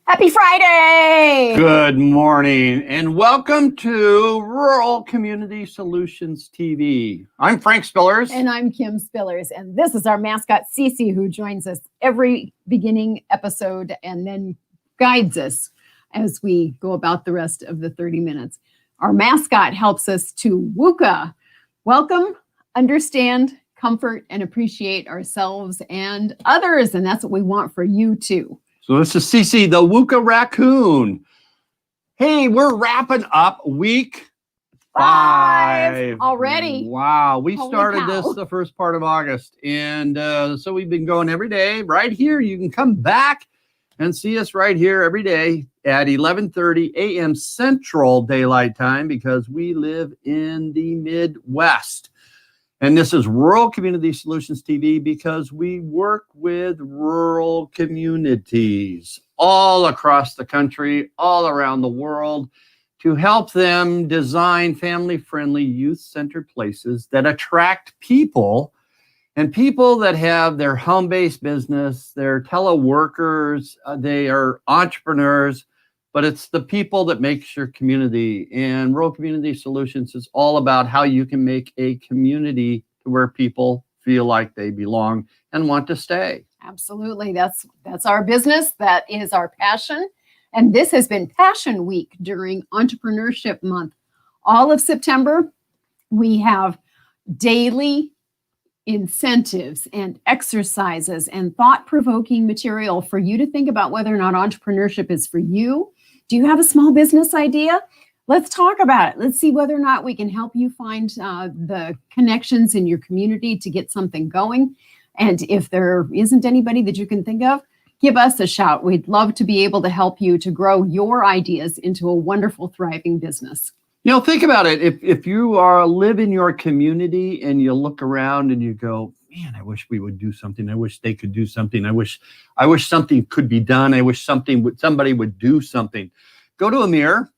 Happy Friday! Good morning and welcome to Rural Community Solutions TV. I'm Frank Spillers. And I'm Kim Spillers. And this is our mascot, Cece, who joins us every beginning episode and then guides us as we go about the rest of the 30 minutes. Our mascot helps us to WUCA, welcome, understand, comfort, and appreciate ourselves and others. And that's what we want for you too. So this is Cece, the WUCA raccoon. Hey, we're wrapping up week 5 already. Wow, we Holy started cow. this the first part of August. And so we've been going every day right here. You can come back and see us right here every day at 11:30 a.m. Central Daylight Time because we live in the Midwest. And this is Rural Community Solutions TV because we work with rural communities all across the country, all around the world, to help them design family-friendly, youth-centered places that attract people, and people that have their home-based business, they're teleworkers, they are entrepreneurs, but it's the people that makes your community. And Rural Community Solutions is all about how you can make a community where people feel like they belong and want to stay. Absolutely. That's our business. That is our passion. And this has been Passion Week during Entrepreneurship Month. All of September, we have daily incentives and exercises and thought-provoking material for you to think about whether or not entrepreneurship is for you. Do you have a small business idea? Let's talk about it. Let's see whether or not we can help you find the connections in your community to get something going. And if there isn't anybody that you can think of, give us a shout. We'd love to be able to help you to grow your ideas into a wonderful, thriving business. You know, think about it. If you live in your community and you look around and you go, man, I wish we would do something. I wish they could do something. I wish something could be done. I wish somebody would do something. Go to a mirror,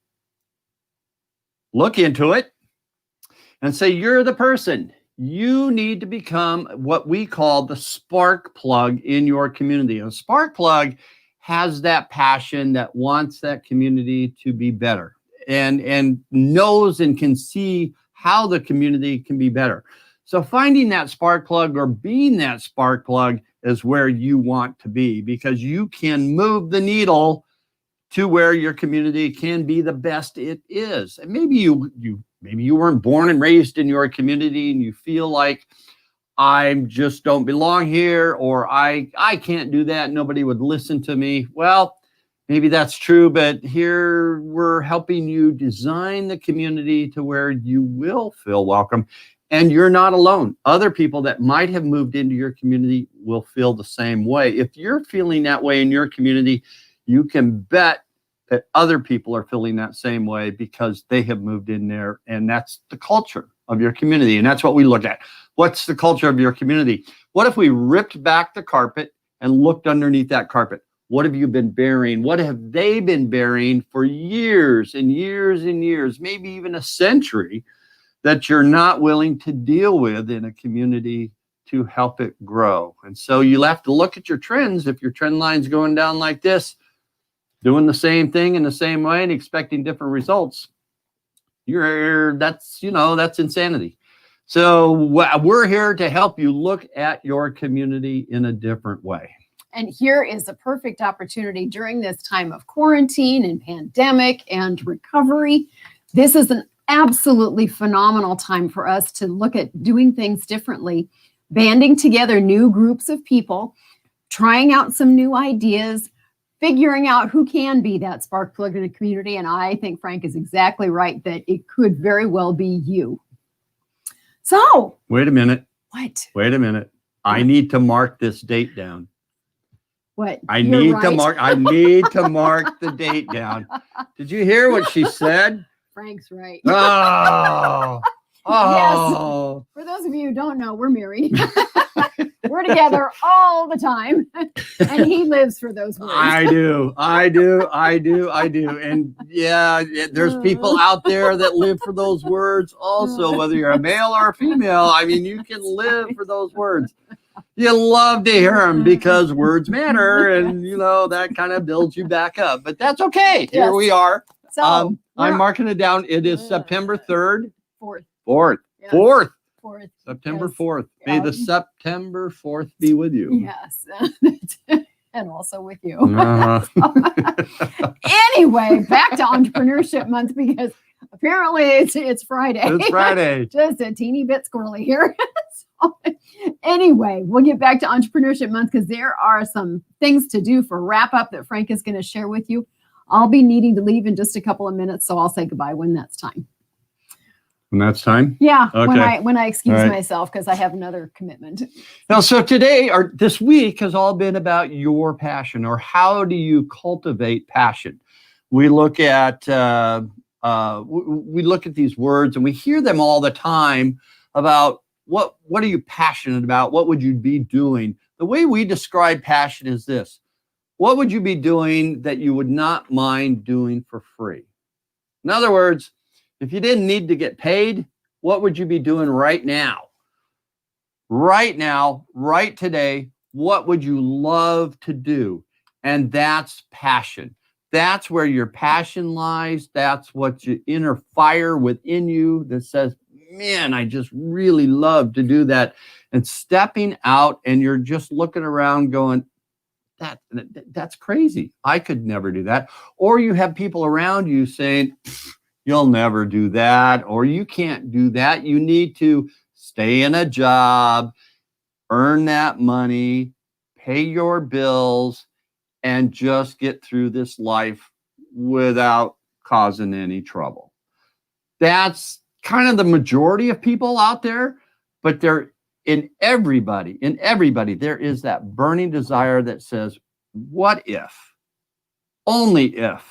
look into it, and say, you're the person. You need to become what we call the spark plug in your community. A spark plug has that passion that wants that community to be better and knows and can see how the community can be better. So finding that spark plug or being that spark plug is where you want to be, because you can move the needle to where your community can be the best it is. And maybe you weren't born and raised in your community and you feel like I just don't belong here, or I can't do that. Nobody would listen to me. Well, maybe that's true, but here we're helping you design the community to where you will feel welcome. And you're not alone. Other people that might have moved into your community will feel the same way. If you're feeling that way in your community, you can bet that other people are feeling that same way because they have moved in there. And that's the culture of your community. And that's what we look at. What's the culture of your community? What if we ripped back the carpet and looked underneath that carpet? What have you been bearing? What have they been bearing for years and years and years, maybe even a century, that you're not willing to deal with in a community to help it grow? And so you'll have to look at your trends. If your trend line's going down like this, doing the same thing in the same way and expecting different results, that's insanity. So we're here to help you look at your community in a different way. And here is a perfect opportunity during this time of quarantine and pandemic and recovery. This is an absolutely phenomenal time for us to look at doing things differently, banding together new groups of people, trying out some new ideas, figuring out who can be that spark plug in the community. And I think Frank is exactly right that it could very well be you. So. Wait a minute. What? Wait a minute. I need to mark this date down. What? I need to mark the date down. Did you hear what she said? Frank's right. Oh. Yes. For those of you who don't know, we're married. We're together all the time. And he lives for those words. I do. And yeah, there's people out there that live for those words also, whether you're a male or a female. I mean, you can live for those words. You love to hear them because words matter, and that kind of builds you back up. But that's okay. Here Yes. we are. So I'm marking it down. It is September 3rd. 4th. 4th. Yes. 4th. 4th. September Yes. 4th. May the September 4th be with you. Yes. And also with you. Uh-huh. Anyway, back to Entrepreneurship Month, because apparently it's Friday. It's Friday. Just a teeny bit squirrely here. So, anyway, we'll get back to Entrepreneurship Month because there are some things to do for wrap up that Frank is going to share with you. I'll be needing to leave in just a couple of minutes, so I'll say goodbye when that's time. When that's time? Yeah, Okay. when I excuse All right. myself because I have another commitment. Now, so today or this week has all been about your passion, or how do you cultivate passion? We look at we look at these words and we hear them all the time about what are you passionate about? What would you be doing? The way we describe passion is this: what would you be doing that you would not mind doing for free? In other words, if you didn't need to get paid, what would you be doing right now? Right now, right today, what would you love to do? And that's passion. That's where your passion lies. That's what your inner fire within you that says, man, I just really love to do that. And stepping out and you're just looking around going, that's crazy. I could never do that. Or you have people around you saying, you'll never do that, or you can't do that. You need to stay in a job, earn that money, pay your bills, and just get through this life without causing any trouble. That's kind of the majority of people out there, but in everybody, there is that burning desire that says, what if? Only if.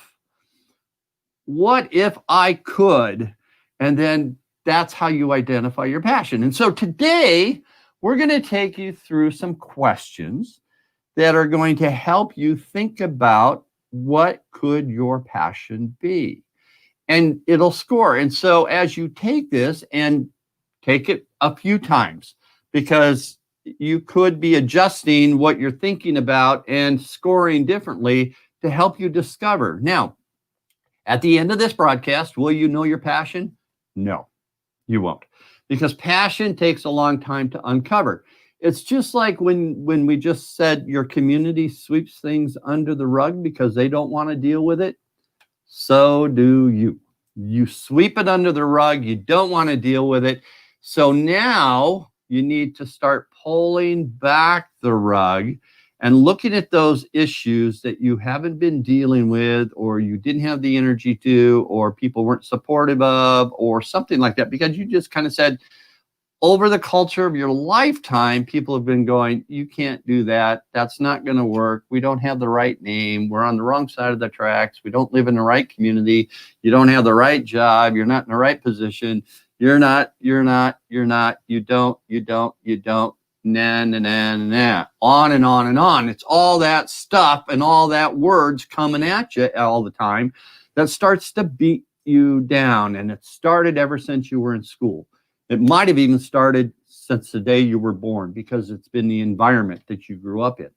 What if I could? And then that's how you identify your passion. And so today, we're going to take you through some questions that are going to help you think about what could your passion be. And it'll score. And so as you take this and take it a few times, because you could be adjusting what you're thinking about and scoring differently to help you discover. Now, at the end of this broadcast, will you know your passion? No, you won't, because passion takes a long time to uncover. It's just like when we just said your community sweeps things under the rug because they don't want to deal with it. So do you. You sweep it under the rug. You don't want to deal with it. So now you need to start pulling back the rug and looking at those issues that you haven't been dealing with, or you didn't have the energy to, or people weren't supportive of, or something like that, because you just kind of said, over the culture of your lifetime, people have been going, you can't do that. That's not going to work. We don't have the right name. We're on the wrong side of the tracks. We don't live in the right community. You don't have the right job. You're not in the right position. You don't. Nah, nah, nah, nah, on and on and on. It's all that stuff and all that words coming at you all the time that starts to beat you down. And it started ever since you were in school. It might have even started since the day you were born, because it's been the environment that you grew up in.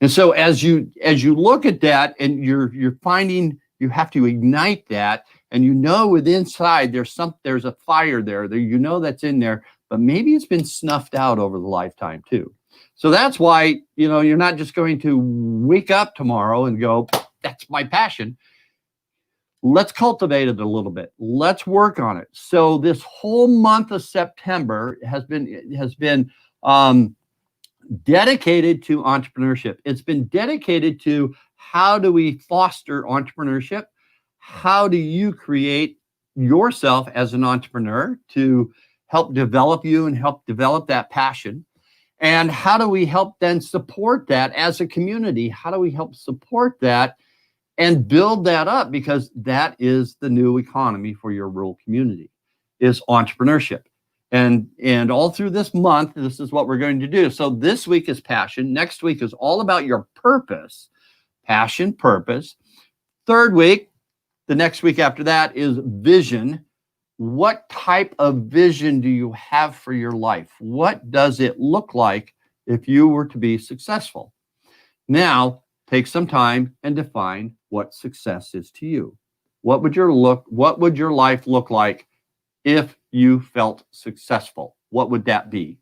And so as you look at that and you're finding you have to ignite that, and with inside there's a fire there, that's in there, but maybe it's been snuffed out over the lifetime too. So that's why, you're not just going to wake up tomorrow and go, that's my passion. Let's cultivate it a little bit. Let's work on it. So this whole month of September has been dedicated to entrepreneurship. It's been dedicated to how do we foster entrepreneurship? How do you create yourself as an entrepreneur to help develop you and help develop that passion? And how do we help then support that as a community? How do we help support that and build that up? Because that is the new economy for your rural community, is entrepreneurship. And all through this month, this is what we're going to do. So this week is passion. Next week is all about your purpose, passion, purpose. Third week, the next week after that, is vision. What type of vision do you have for your life? What does it look like if you were to be successful. Now, take some time and define what success is to you. What would your life look like if you felt successful? What would that be?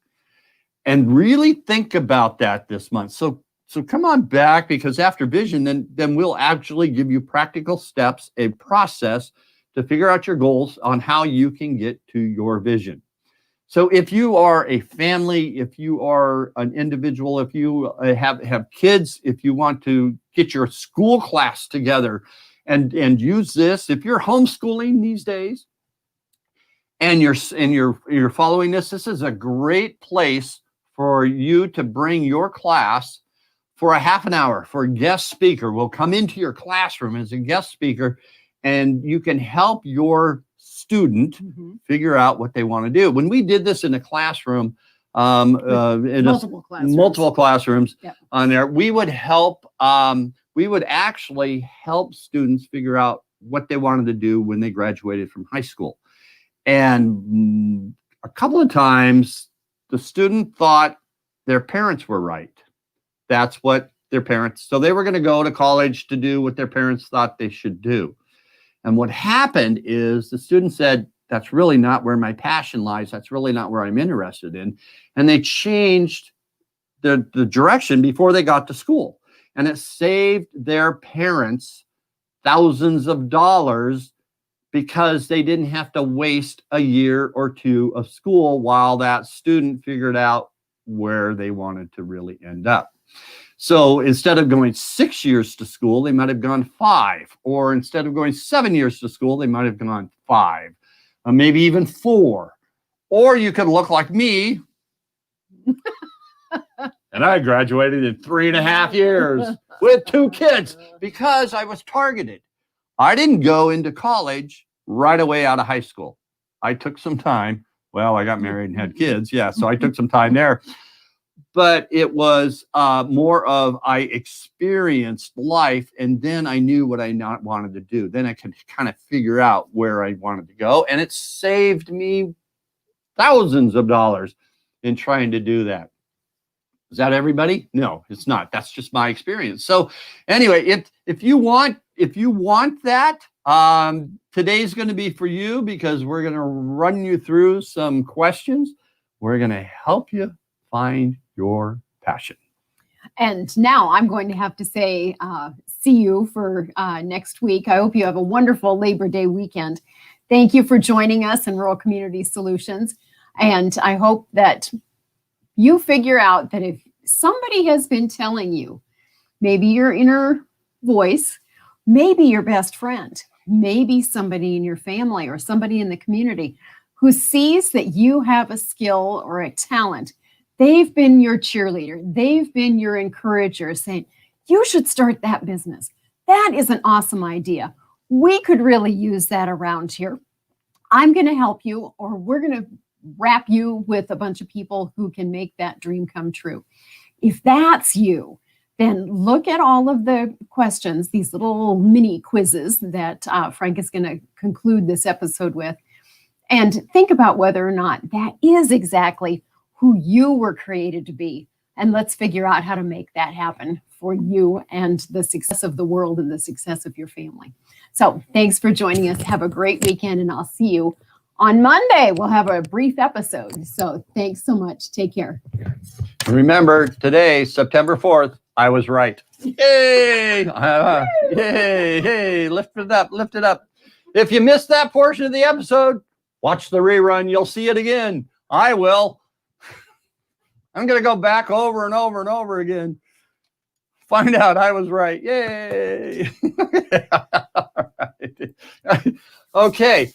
And really think about that this month. So come on back, because after vision, then we'll actually give you practical steps, a process to figure out your goals on how you can get to your vision. So if you are a family, if you are an individual, if you have kids, if you want to get your school class together and use this, if you're homeschooling these days and you're following this is a great place for you to bring your class for a half an hour for a guest speaker. Will come into your classroom as a guest speaker, and you can help your student figure out what they want to do. When we did this in a classroom, in multiple classrooms Yep. on there, we would actually help students figure out what they wanted to do when they graduated from high school. And a couple of times the student thought their parents were right. That's what their parents, so they were going to go to college to do what their parents thought they should do. And what happened is the student said, that's really not where my passion lies. That's really not where I'm interested in. And they changed the direction before they got to school. And it saved their parents thousands of dollars because they didn't have to waste a year or two of school while that student figured out where they wanted to really end up. So instead of going 6 years to school, they might have gone 5. Or instead of going 7 years to school, they might have gone 5, or maybe even 4. Or you could look like me. And I graduated in 3.5 years with 2 kids because I was targeted. I didn't go into college right away out of high school. I took some time. Well, I got married and had kids. Yeah, so I took some time there. But it was more of I experienced life, and then I knew what I not wanted to do. Then I could kind of figure out where I wanted to go, and it saved me thousands of dollars in trying to do that. Is that everybody? No, it's not. That's just my experience. So anyway, if you want that, today's going to be for you, because we're going to run you through some questions. We're going to help you find your passion. And now I'm going to have to say, see you for next week. I hope you have a wonderful Labor Day weekend. Thank you for joining us in Rural Community Solutions. And I hope that you figure out that if somebody has been telling you, maybe your inner voice, maybe your best friend, maybe somebody in your family or somebody in the community who sees that you have a skill or a talent, they've been your cheerleader. They've been your encourager, saying, you should start that business. That is an awesome idea. We could really use that around here. I'm going to help you, or we're going to wrap you with a bunch of people who can make that dream come true. If that's you, then look at all of the questions, these little mini quizzes that Frank is going to conclude this episode with, and think about whether or not that is exactly who you were created to be. And let's figure out how to make that happen for you and the success of the world and the success of your family. So thanks for joining us. Have a great weekend, and I'll see you on Monday. We'll have a brief episode. So thanks so much. Take care. Remember, today, September 4th, I was right. Yay! Yay! Hey, lift it up, lift it up. If you missed that portion of the episode, watch the rerun. You'll see it again. I will. I'm going to go back over and over and over again. Find out I was right. Yay. Okay.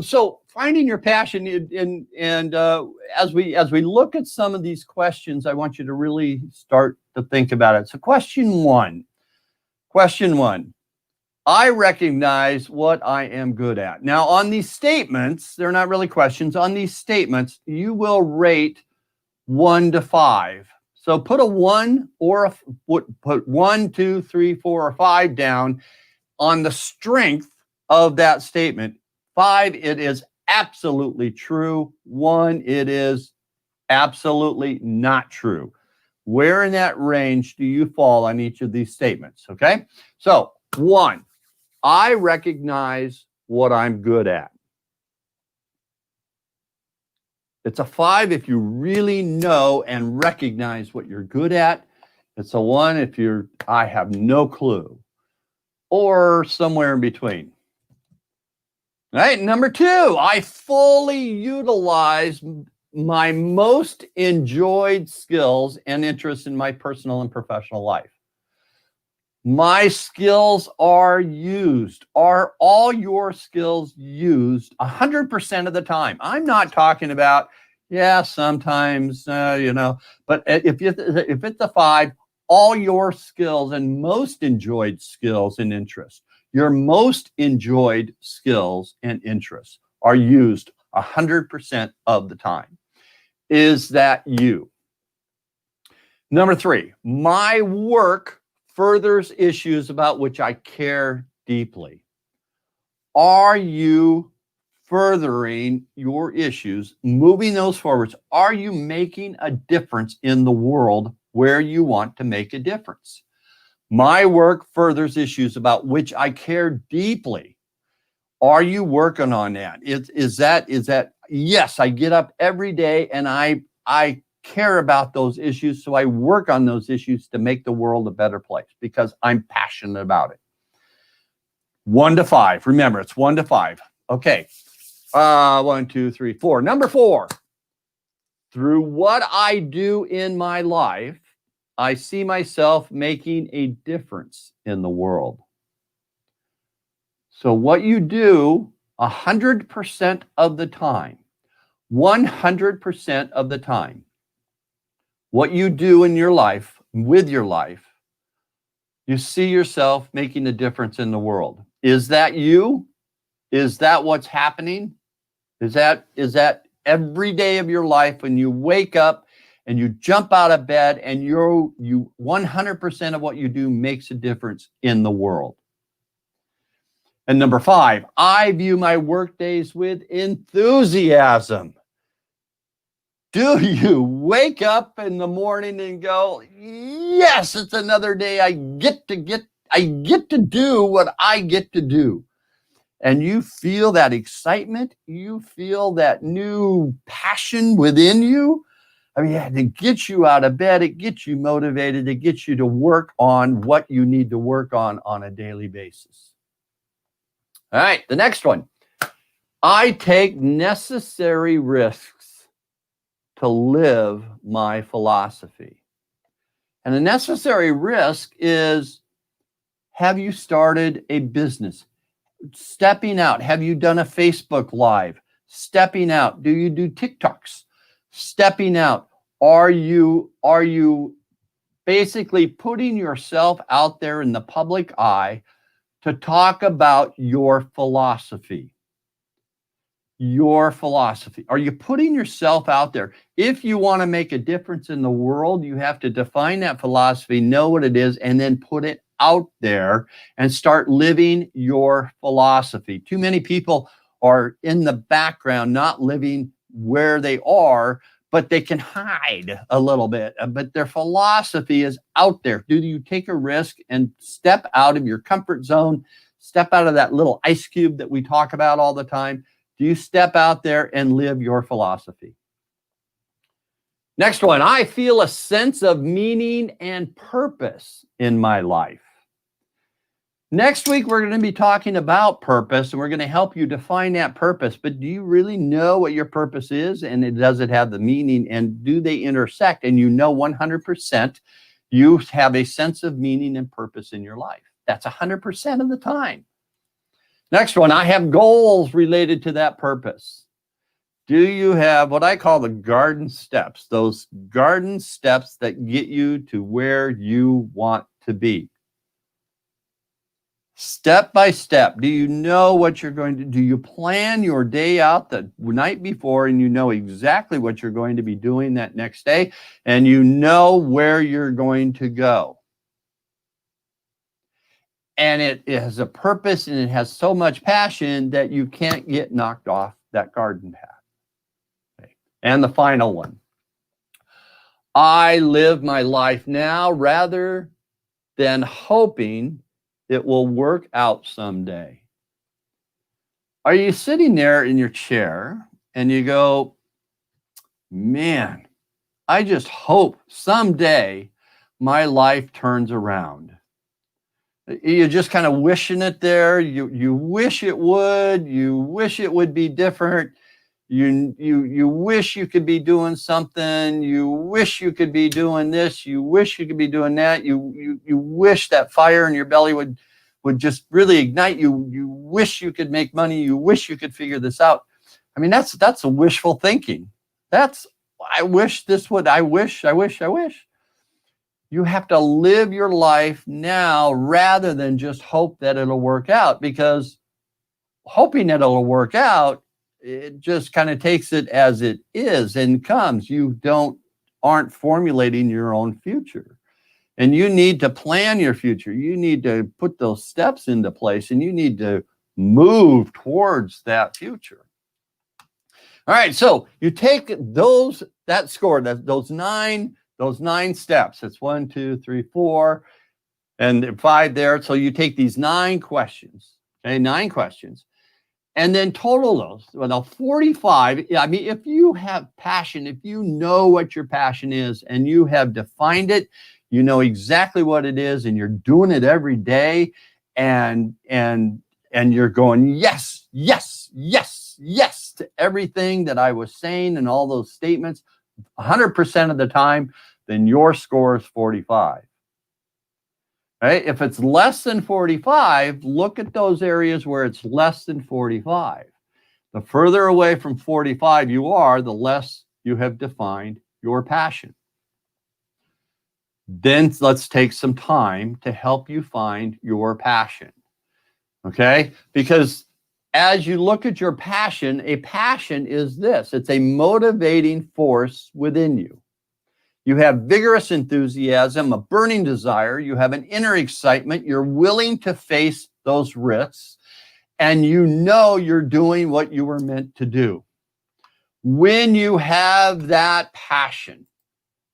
So finding your passion, and as we look at some of these questions, I want you to really start to think about it. So question one, I recognize what I am good at. Now on these statements, they're not really questions. On these statements, you will rate 1 to 5. So put a 1 or put 1, 2, 3, 4, or 5 down on the strength of that statement. 5, it is absolutely true. 1, it is absolutely not true. Where in that range do you fall on each of these statements? Okay. So 1, I recognize what I'm good at. It's a 5 if you really know and recognize what you're good at. It's a 1 if I have no clue, or somewhere in between. All right, number 2, I fully utilize my most enjoyed skills and interests in my personal and professional life. My skills are used. Are all your skills used 100% of the time? I'm not talking about, yeah, sometimes, but if it's a 5, all your skills and most enjoyed skills and interests, your most enjoyed skills and interests are used 100% of the time. Is that you? Number 3, my work furthers issues about which I care deeply. Are you furthering your issues, moving those forwards? Are you making a difference in the world where you want to make a difference? My work furthers issues about which I care deeply. Are you working on that? Is that yes, I get up every day and I care about those issues, so I work on those issues to make the world a better place because I'm passionate about it. 1 to 5. Remember, it's 1 to 5. Okay. 1, 2, 3, 4. Number 4. Through what I do in my life, I see myself making a difference in the world. So what you do 100% of the time, 100% of the time, what you do in your life, with your life, you see yourself making a difference in the world. Is that you? Is that what's happening? Is that every day of your life when you wake up and you jump out of bed and you 100% of what you do makes a difference in the world? And number 5, I view my work days with enthusiasm. Do you wake up in the morning and go, yes, it's another day. I get to do what I get to do. And you feel that excitement, you feel that new passion within you. I mean, it gets you out of bed, it gets you motivated, it gets you to work on what you need to work on a daily basis. All right, the next one. I take necessary risks to live my philosophy. And a necessary risk is, have you started a business? Stepping out. Have you done a Facebook Live? Stepping out. Do you do TikToks? Stepping out. Are you basically putting yourself out there in the public eye to talk about your philosophy? Your philosophy. Are you putting yourself out there? If you want to make a difference in the world, you have to define that philosophy, know what it is, and then put it out there and start living your philosophy. Too many people are in the background, not living where they are, but they can hide a little bit. But their philosophy is out there. Do you take a risk and step out of your comfort zone, step out of that little ice cube that we talk about all the time? Do you step out there and live your philosophy? Next one, I feel a sense of meaning and purpose in my life. Next week, we're going to be talking about purpose, and we're going to help you define that purpose. But do you really know what your purpose is? And does it have the meaning? And do they intersect? And you know 100% you have a sense of meaning and purpose in your life. That's 100% of the time. Next one, I have goals related to that purpose. Do you have what I call the garden steps? Those garden steps that get you to where you want to be. Step by step. Do you know what you're going to do? You plan your day out the night before and you know exactly what you're going to be doing that next day and you know where you're going to go. And it has a purpose and it has so much passion that you can't get knocked off that garden path. Okay. And the final one. I live my life now rather than hoping it will work out someday. Are you sitting there in your chair and you go, man, I just hope someday my life turns around? You're just kind of wishing it there. You wish it would. You wish it would be different. You wish you could be doing something. You wish you could be doing this. You wish you could be doing that. You wish that fire in your belly would just really ignite you. You wish you could make money. You wish you could figure this out. I mean, that's a wishful thinking. That's I wish this would. I wish. You have to live your life now rather than just hope that it'll work out, because hoping that it'll work out, it just kind of takes it as it is and comes. You aren't formulating your own future. And you need to plan your future. You need to put those steps into place, and you need to move towards that future. All right, so you take that score, those nine steps. It's 1, 2, 3, 4, and 5 there. So you take these 9 questions, okay, 9 questions, and then total those. Well, 45. I mean, if you have passion, if you know what your passion is and you have defined it, you know exactly what it is, and you're doing it every day, and you're going, yes, yes, yes, yes to everything that I was saying and all those statements 100% of the time, then your score is 45. Right? If it's less than 45, look at those areas where it's less than 45. The further away from 45 you are, the less you have defined your passion. Then let's take some time to help you find your passion. Okay? Because as you look at your passion, a passion is this. It's a motivating force within you. You have vigorous enthusiasm, a burning desire. You have an inner excitement. You're willing to face those risks, and you know you're doing what you were meant to do. When you have that passion,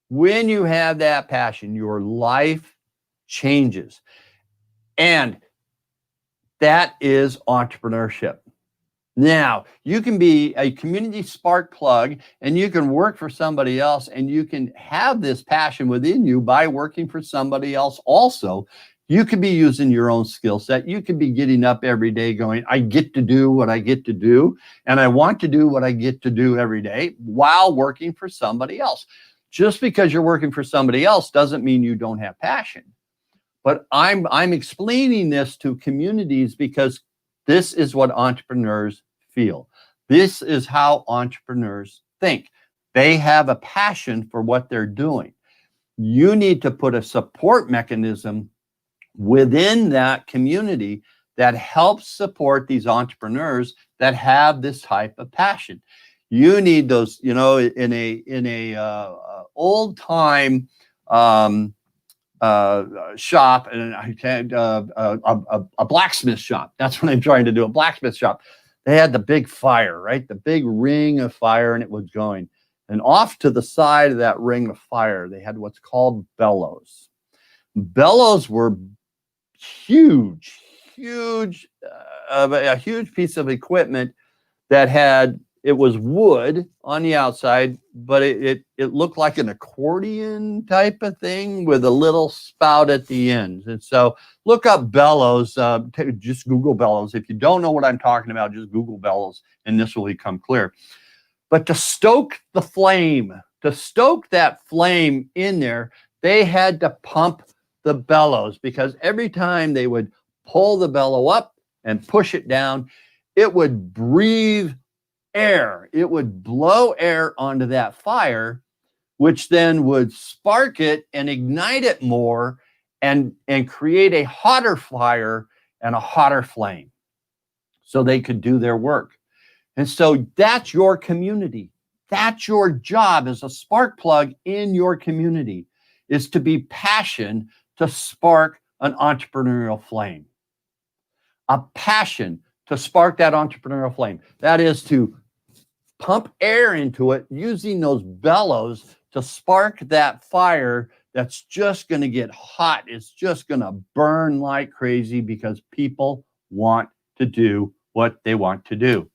your life changes. And that is entrepreneurship. Now, you can be a community spark plug, and you can work for somebody else, and you can have this passion within you by working for somebody else also. You could be using your own skill set. You could be getting up every day going, I get to do what I get to do, and I want to do what I get to do every day while working for somebody else. Just because you're working for somebody else doesn't mean you don't have passion. But I'm explaining this to communities because this is what entrepreneurs feel. This is how entrepreneurs think. They have a passion for what they're doing. You need to put a support mechanism within that community that helps support these entrepreneurs that have this type of passion. You need those, in a old time shop, and I had a blacksmith shop. That's what I'm trying to do, a blacksmith shop. They had the big fire, right? The big ring of fire, and it was going. And off to the side of that ring of fire, they had what's called bellows. Bellows were huge, a huge piece of equipment that it was wood on the outside, but it looked like an accordion type of thing with a little spout at the end. And so look up bellows, just Google bellows. If you don't know what I'm talking about, just Google bellows, and this will become clear. But to stoke that flame in there, they had to pump the bellows, because every time they would pull the bellow up and push it down, it would breathe air. It would blow air onto that fire, which then would spark it and ignite it more and create a hotter fire and a hotter flame so they could do their work. And so that's your community. That's your job as a spark plug in your community, is to be passion to spark an entrepreneurial flame. A passion to spark that entrepreneurial flame. That is to pump air into it using those bellows to spark that fire that's just going to get hot. It's just going to burn like crazy because people want to do what they want to do.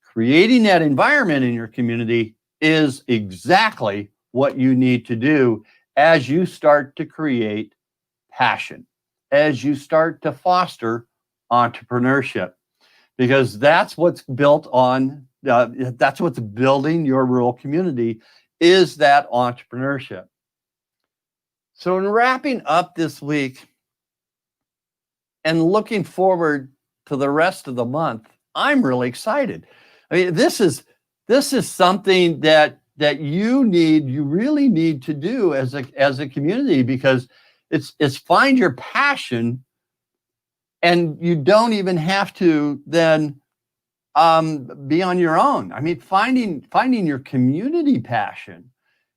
Creating that environment in your community is exactly what you need to do as you start to create passion, as you start to foster entrepreneurship, because that's what's built on, that's what's building your rural community, is that entrepreneurship. So in wrapping up this week and looking forward to the rest of the month, I'm really excited. I mean, this is something that you really need to do as a community, because it's find your passion, and you don't even have to then be on your own. I mean, finding your community passion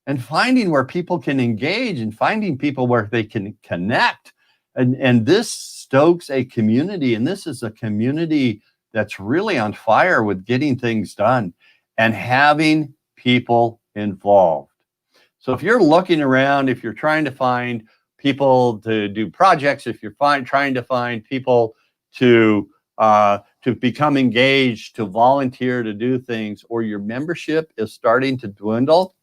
and finding where people can engage and finding people where they can connect. And this stokes a community, and this is a community that's really on fire with getting things done and having people involved. So if you're looking around, if you're trying to find people to do projects, if you're trying to find people to become engaged, to volunteer, to do things, or your membership is starting to dwindle,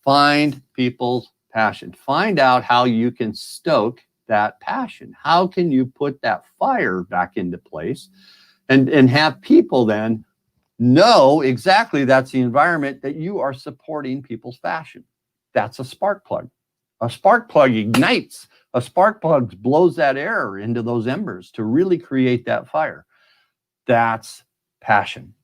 find people's passion. Find out how you can stoke that passion. How can you put that fire back into place and have people then know exactly that's the environment that you are supporting people's passion. That's a spark plug. A spark plug ignites. A spark plug blows that air into those embers to really create that fire. That's passion.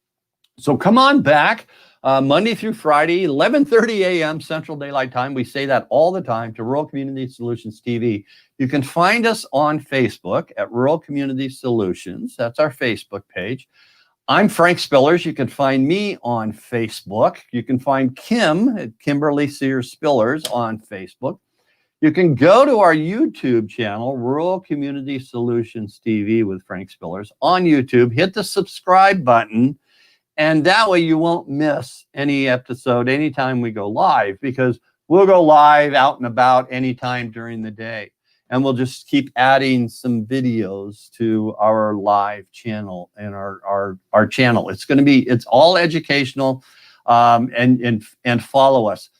So come on back Monday through Friday, 11:30 a.m. Central Daylight Time. We say that all the time, to Rural Community Solutions TV. You can find us on Facebook at Rural Community Solutions. That's our Facebook page. I'm Frank Spillers. You can find me on Facebook. You can find Kim at Kimberly Sears Spillers on Facebook. You can go to our YouTube channel, Rural Community Solutions TV with Frank Spillers on YouTube. Hit the subscribe button, and that way you won't miss any episode anytime we go live, because we'll go live out and about anytime during the day. And we'll just keep adding some videos to our live channel and our channel. It's all educational, and follow us.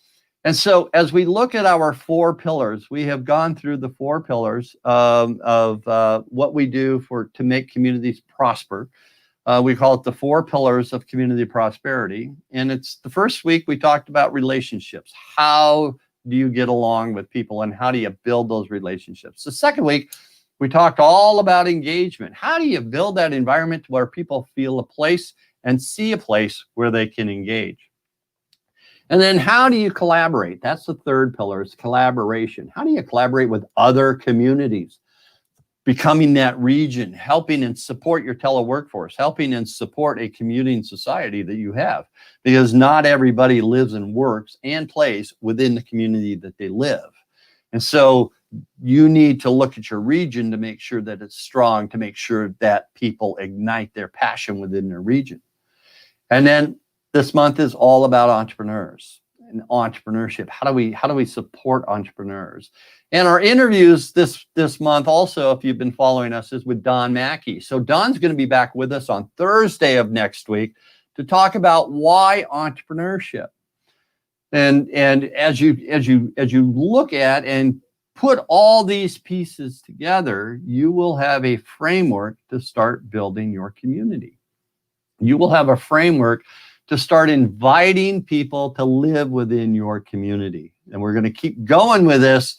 And so as we look at our 4 pillars, we have gone through the 4 pillars of what we do to make communities prosper. We call it the 4 pillars of community prosperity. And it's the first week we talked about relationships. How do you get along with people, and how do you build those relationships? The second week, we talked all about engagement. How do you build that environment where people feel a place and see a place where they can engage? And then how do you collaborate? That's the third pillar, is collaboration. How do you collaborate with other communities? Becoming that region, helping and support your teleworkforce, helping and support a commuting society that you have, because not everybody lives and works and plays within the community that they live. And so you need to look at your region to make sure that it's strong, to make sure that people ignite their passion within their region. And then this month is all about entrepreneurs and entrepreneurship. How do we support entrepreneurs? And our interviews this month also, if you've been following us, is with Don Mackey. So Don's going to be back with us on Thursday of next week to talk about why entrepreneurship. And as you look at and put all these pieces together, you will have a framework to start building your community. You will have a framework to start inviting people to live within your community. And we're going to keep going with this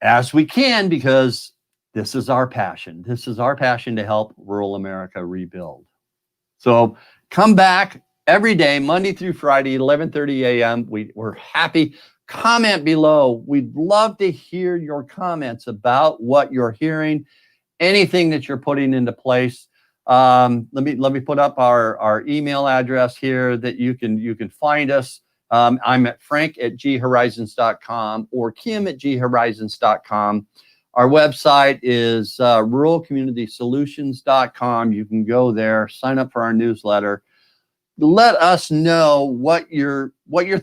as we can, because this is our passion. This is our passion to help rural America rebuild. So come back every day, Monday through Friday, 11:30 a.m. We're happy. Comment below. We'd love to hear your comments about what you're hearing, anything that you're putting into place. Let me put up our email address here that you can find us. I'm at frank@ghorizons.com or kim@ghorizons.com. Our website is ruralcommunitysolutions.com. You can go there, sign up for our newsletter. let us know what you're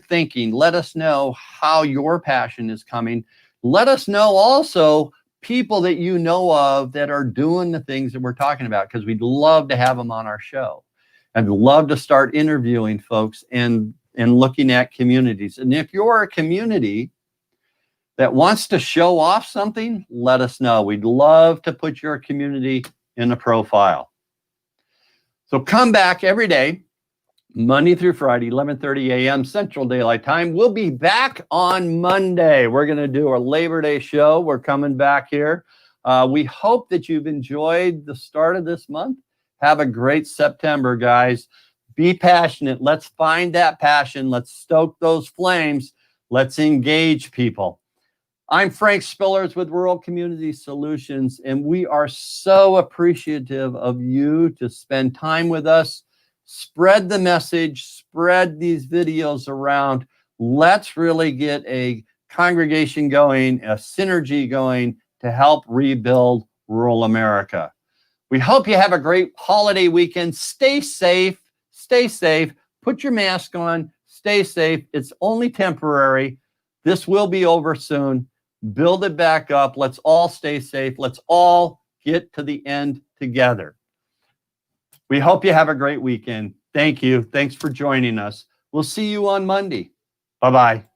thinking. Let us know how your passion is coming. Let us know also people that you know of that are doing the things that we're talking about, because we'd love to have them on our show. I'd love to start interviewing folks and looking at communities. And if you're a community that wants to show off something, let us know. We'd love to put your community in a profile. So come back every day, Monday through Friday, 11:30 a.m. Central Daylight Time. We'll be back on Monday. We're going to do our Labor Day show. We're coming back here. We hope that you've enjoyed the start of this month. Have a great September, guys. Be passionate. Let's find that passion. Let's stoke those flames. Let's engage people. I'm Frank Spillers with Rural Community Solutions, and we are so appreciative of you to spend time with us. Spread the message, spread these videos around. Let's really get a congregation going, a synergy going to help rebuild rural America. We hope you have a great holiday weekend. Stay safe. Stay safe. Put your mask on. Stay safe. It's only temporary. This will be over soon. Build it back up. Let's all stay safe. Let's all get to the end together. We hope you have a great weekend. Thank you. Thanks for joining us. We'll see you on Monday. Bye-bye.